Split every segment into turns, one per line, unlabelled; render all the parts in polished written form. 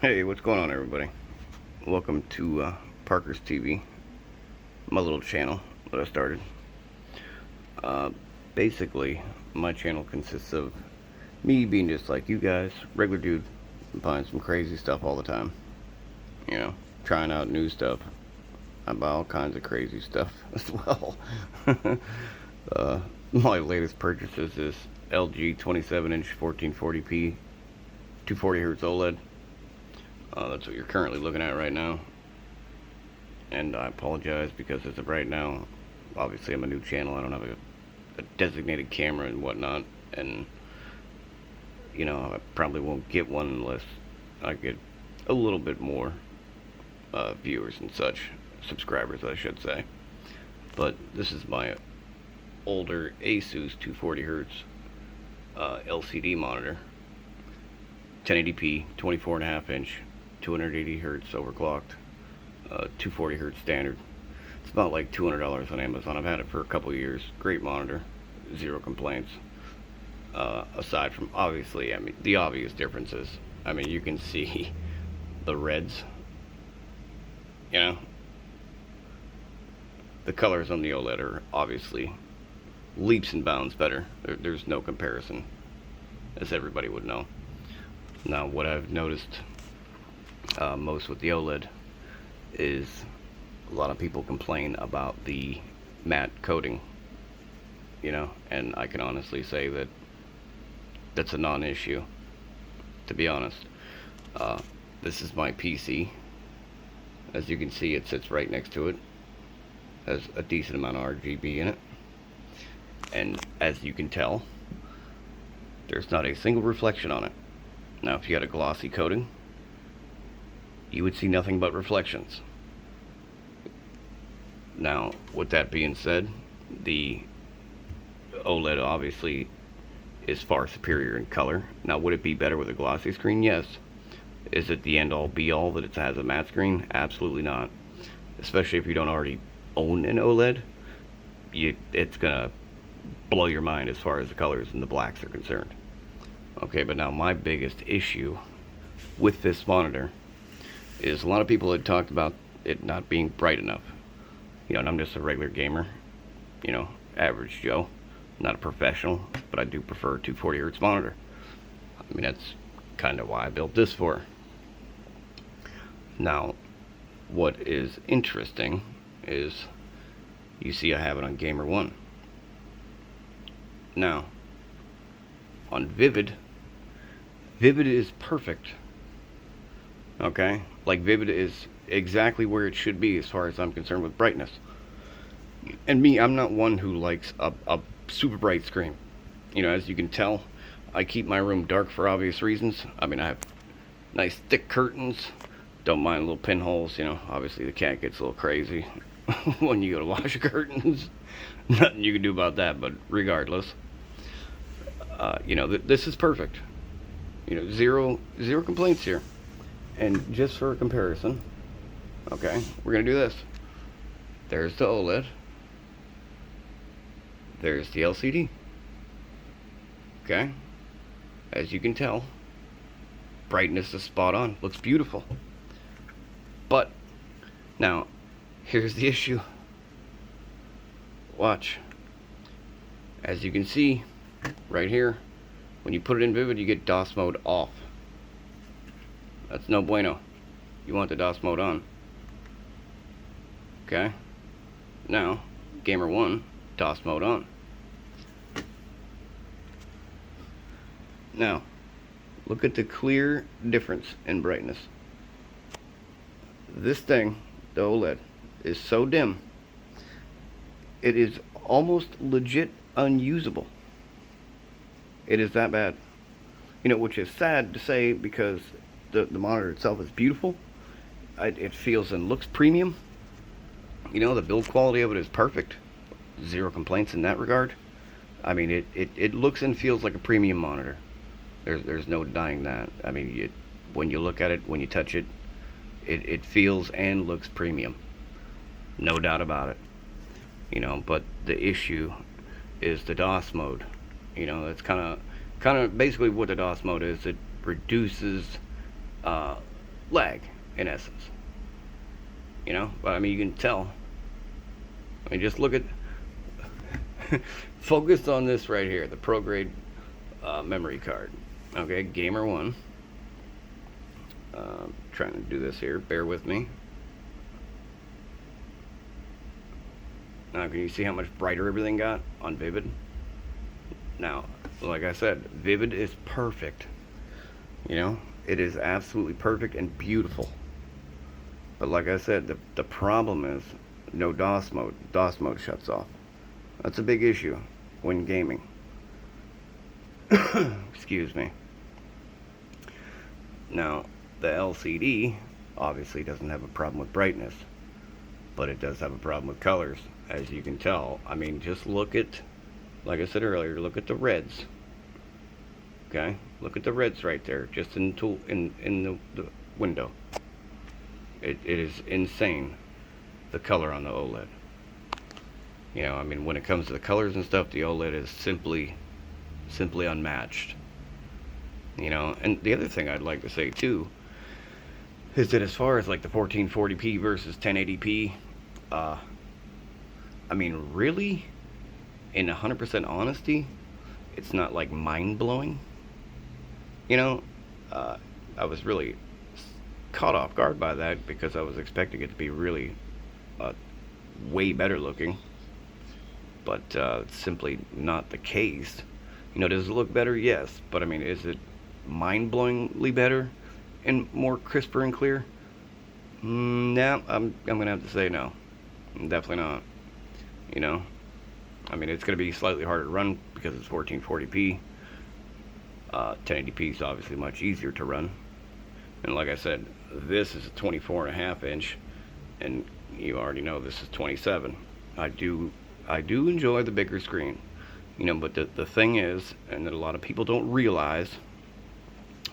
Hey, what's going on, everybody? Welcome to Parker's TV, my little channel that I started. Uh, Basically, my channel consists of me being just like you guys, regular dude, buying some crazy stuff all the time. You know, trying out new stuff. I buy all kinds of crazy stuff as well. My latest purchases is LG 27-inch 1440p 240Hz OLED. That's what you're currently looking at right now. And I apologize because as of right now, obviously I'm a new channel. I don't have a designated camera and whatnot. And, you know, I probably won't get one unless I get a little bit more viewers and such. Subscribers, I should say. But this is my older Asus 240Hz LCD monitor. 1080p, 24.5-inch, 280Hz overclocked, 240Hz standard. It's about like $200 on Amazon. I've had it for a couple years. Great monitor, zero complaints. Aside from, obviously, I mean, the obvious differences. I mean, you can see the reds. You know, the colors on the OLED are obviously leaps and bounds better. There's no comparison, as everybody would know. Now, what I've noticed most with the OLED is a lot of people complain about the matte coating, you know, and I can honestly say that that's a non-issue, to be honest. This is my PC. As you can see, it sits right next to it. Has a decent amount of RGB in it. And as you can tell, there's not a single reflection on it. Now, if you had a glossy coating, you would see nothing but reflections. Now, with that being said, the OLED obviously is far superior in color. Now, would it be better with a glossy screen? Yes. Is it the end-all be-all that it has a matte screen? Absolutely not. Especially if you don't already own an OLED, it's gonna blow your mind as far as the colors and the blacks are concerned. Okay, but now my biggest issue with this monitor is a lot of people had talked about it not being bright enough. You know, and I'm just a regular gamer, you know, average Joe, not a professional, but I do prefer a 240Hz monitor. I mean, that's kind of why I built this for. Now, what is interesting is you see I have it on Gamer 1. Now, on Vivid is perfect. Okay? Like, Vivid is exactly where it should be as far as I'm concerned with brightness. And me, I'm not one who likes a super bright screen. You know, as you can tell, I keep my room dark for obvious reasons. I mean, I have nice thick curtains. Don't mind little pinholes, you know. Obviously, the cat gets a little crazy when you go to wash curtains. Nothing you can do about that, but regardless. You know, this is perfect. You know, zero complaints here. And just for a comparison, okay, we're gonna do this. There's the OLED. There's the LCD. Okay, as you can tell, brightness is spot on. Looks beautiful. But now, here's the issue. Watch. As you can see, right here, when you put it in Vivid, you get DOS mode off. That's no bueno. You want the DOS mode on. Okay? Now, Gamer 1, DOS mode on. Now, look at the clear difference in brightness. This thing, the OLED, is so dim, it is almost legit unusable. It is that bad. You know, which is sad to say because the monitor itself is beautiful. It feels and looks premium. You know, the build quality of it is perfect. Zero complaints in that regard. I mean, it looks and feels like a premium monitor. There's no denying that. I mean, when you look at it, when you touch it, it feels and looks premium. No doubt about it. You know, but the issue is the DOS mode. You know, that's kind of basically what the DOS mode is. It reduces lag, in essence. But I mean, you can tell. I mean, just look at, focus on this right here, the Pro Grade memory card. Okay, Gamer 1. Trying to do this here, bear with me. Now, can you see how much brighter everything got on Vivid? Now, like I said, Vivid is perfect. It is absolutely perfect and beautiful. But like I said, the problem is no DOS mode. DOS mode shuts off. That's a big issue when gaming. Excuse me. Now, the LCD obviously doesn't have a problem with brightness, but it does have a problem with colors, as you can tell. I mean, just look at, like I said earlier, look at the reds. Okay, look at the reds right there, just in the window. It is insane, the color on the OLED. I mean, when it comes to the colors and stuff, the OLED is simply unmatched. And the other thing I'd like to say too is that as far as like the 1440p versus 1080p, I mean, really, in 100% honesty, it's not like mind-blowing. I was really caught off guard by that because I was expecting it to be really way better looking, but it's simply not the case. Does it look better? Yes, but I mean, is it mind-blowingly better and more crisper and clear? No, I'm gonna have to say no. Definitely not. I mean, it's gonna be slightly harder to run because it's 1440p. 1080p is obviously much easier to run, and like I said, this is a 24.5 inch, and you already know this is 27. I do enjoy the bigger screen, but the thing is, and that a lot of people don't realize,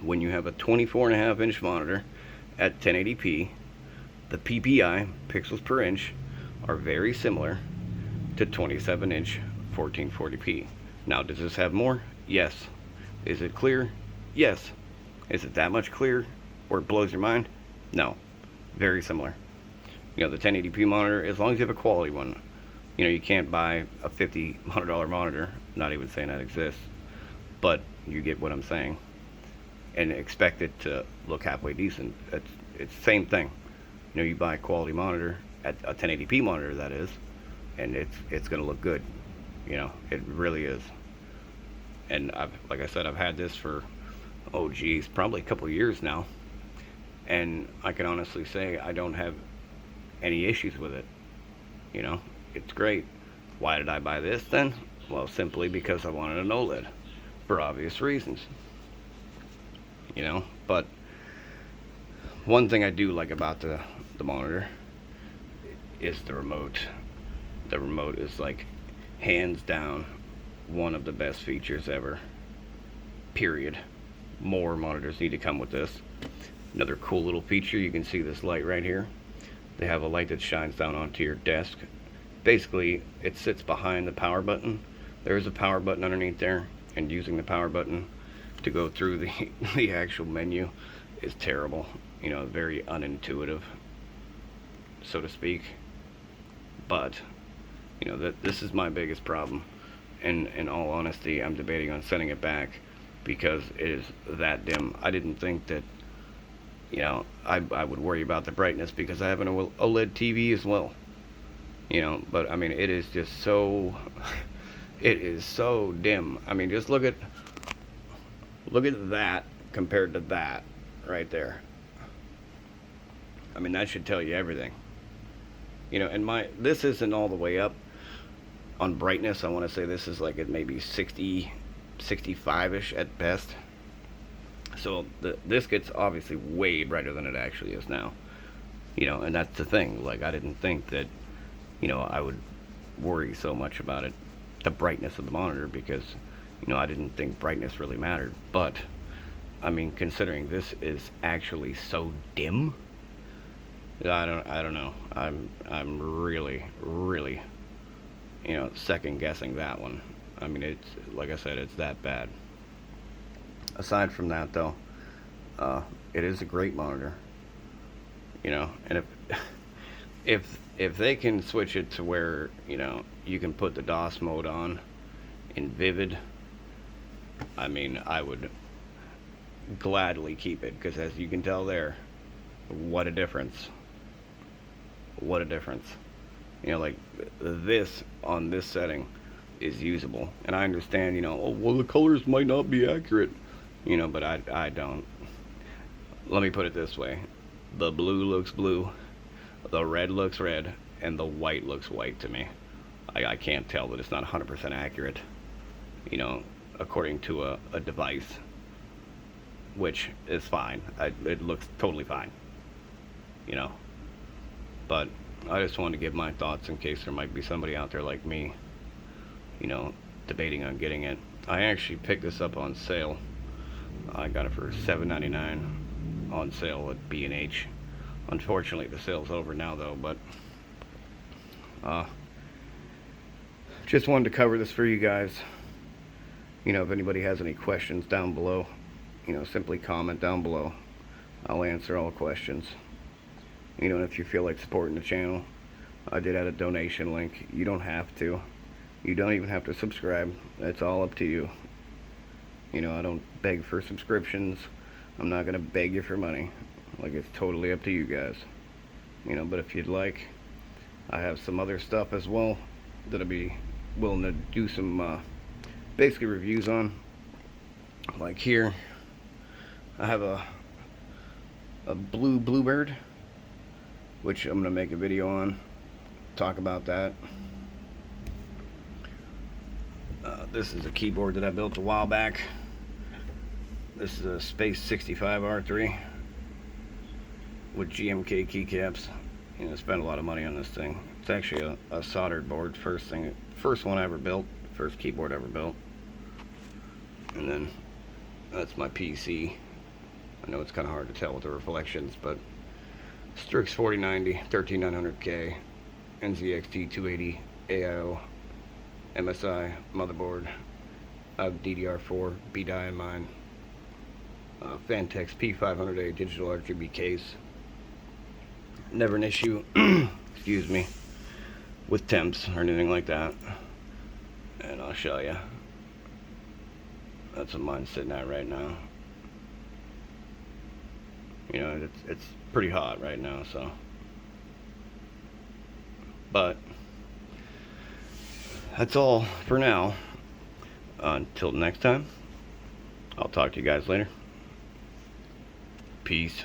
when you have a 24.5 inch monitor at 1080p, the PPI, pixels per inch, are very similar to 27 inch 1440p. Now, does this have more? Yes. Is it clear? Yes. Is it that much clear where it blows your mind? No. Very similar. The 1080p monitor, as long as you have a quality one, you can't buy a $100 monitor, not even saying that exists, but you get what I'm saying, and expect it to look halfway decent. It's the same thing. You buy a quality monitor, at a 1080p monitor that is, and it's going to look good. It really is. And like I said, I've had this for, probably a couple of years now, and I can honestly say I don't have any issues with it. It's great. Why did I buy this then? Well, simply because I wanted an OLED, for obvious reasons. But one thing I do like about the monitor is the remote. The remote is like hands down one of the best features ever, period. More monitors need to come with this. Another cool little feature, you can see this light right here. They have a light that shines down onto your desk. Basically, it sits behind the power button. There is a power button underneath there, and using the power button to go through the actual menu is terrible. Very unintuitive, so to speak. But this is my biggest problem. And in all honesty, I'm debating on sending it back because it is that dim. I didn't think that I would worry about the brightness because I have an OLED TV as well. But I mean, it is just so it is so dim. I mean, just look at that compared to that right there. I mean, that should tell you everything. And this isn't all the way up on brightness. I want to say this is like at maybe 60, 65-ish at best. So this gets obviously way brighter than it actually is now. And that's the thing. Like, I didn't think that, I would worry so much about it, the brightness of the monitor, because, I didn't think brightness really mattered. But, I mean, considering this is actually so dim, I don't know. I'm really, second guessing that one. I mean, it's, like I said, it's that bad. Aside from that, though, it is a great monitor. you know. And if they can switch it to where, you know, you can put the DOS mode on in vivid, I mean, I would gladly keep it, because as you can tell there, what a difference. What a difference. You know, like, this on this setting is usable. And I understand, you know, oh, well, the colors might not be accurate, you know, but I don't. Let me put it this way. The blue looks blue, the red looks red, and the white looks white to me. I can't tell that it's not 100% accurate, you know, according to a device, which is fine. It looks totally fine, you know. But I just wanted to give my thoughts in case there might be somebody out there like me, you know, debating on getting it. I actually picked this up on sale. I got it for $7.99 on sale at B&H. Unfortunately, the sale's over now, though, but just wanted to cover this for you guys. You know, if anybody has any questions down below, you know, simply comment down below. I'll answer all questions. You know, if you feel like supporting the channel, I did add a donation link. You don't have to. You don't even have to subscribe. That's all up to you. You know, I don't beg for subscriptions. I'm not going to beg you for money. Like, it's totally up to you guys. You know, but if you'd like, I have some other stuff as well that I'd be willing to do some basically reviews on. Like here, I have a blue Bluebird, which I'm going to make a video on, talk about that. This is a keyboard that I built a while back. This is a Space 65 R3 with GMK keycaps. You know, I spent a lot of money on this thing. It's actually a soldered board. First one I ever built, first keyboard I ever built. And then that's my PC. I know it's kind of hard to tell with the reflections, but Strix 4090, 13900K, NZXT 280 AIO, MSI motherboard. I have DDR4 B-die in mine. Fantex P500A digital RGB case. Never an issue, excuse me, with temps or anything like that. And I'll show you. That's what mine's sitting at right now. You know, it's pretty hot right now, so. But that's all for now. Until next time, I'll talk to you guys later. Peace.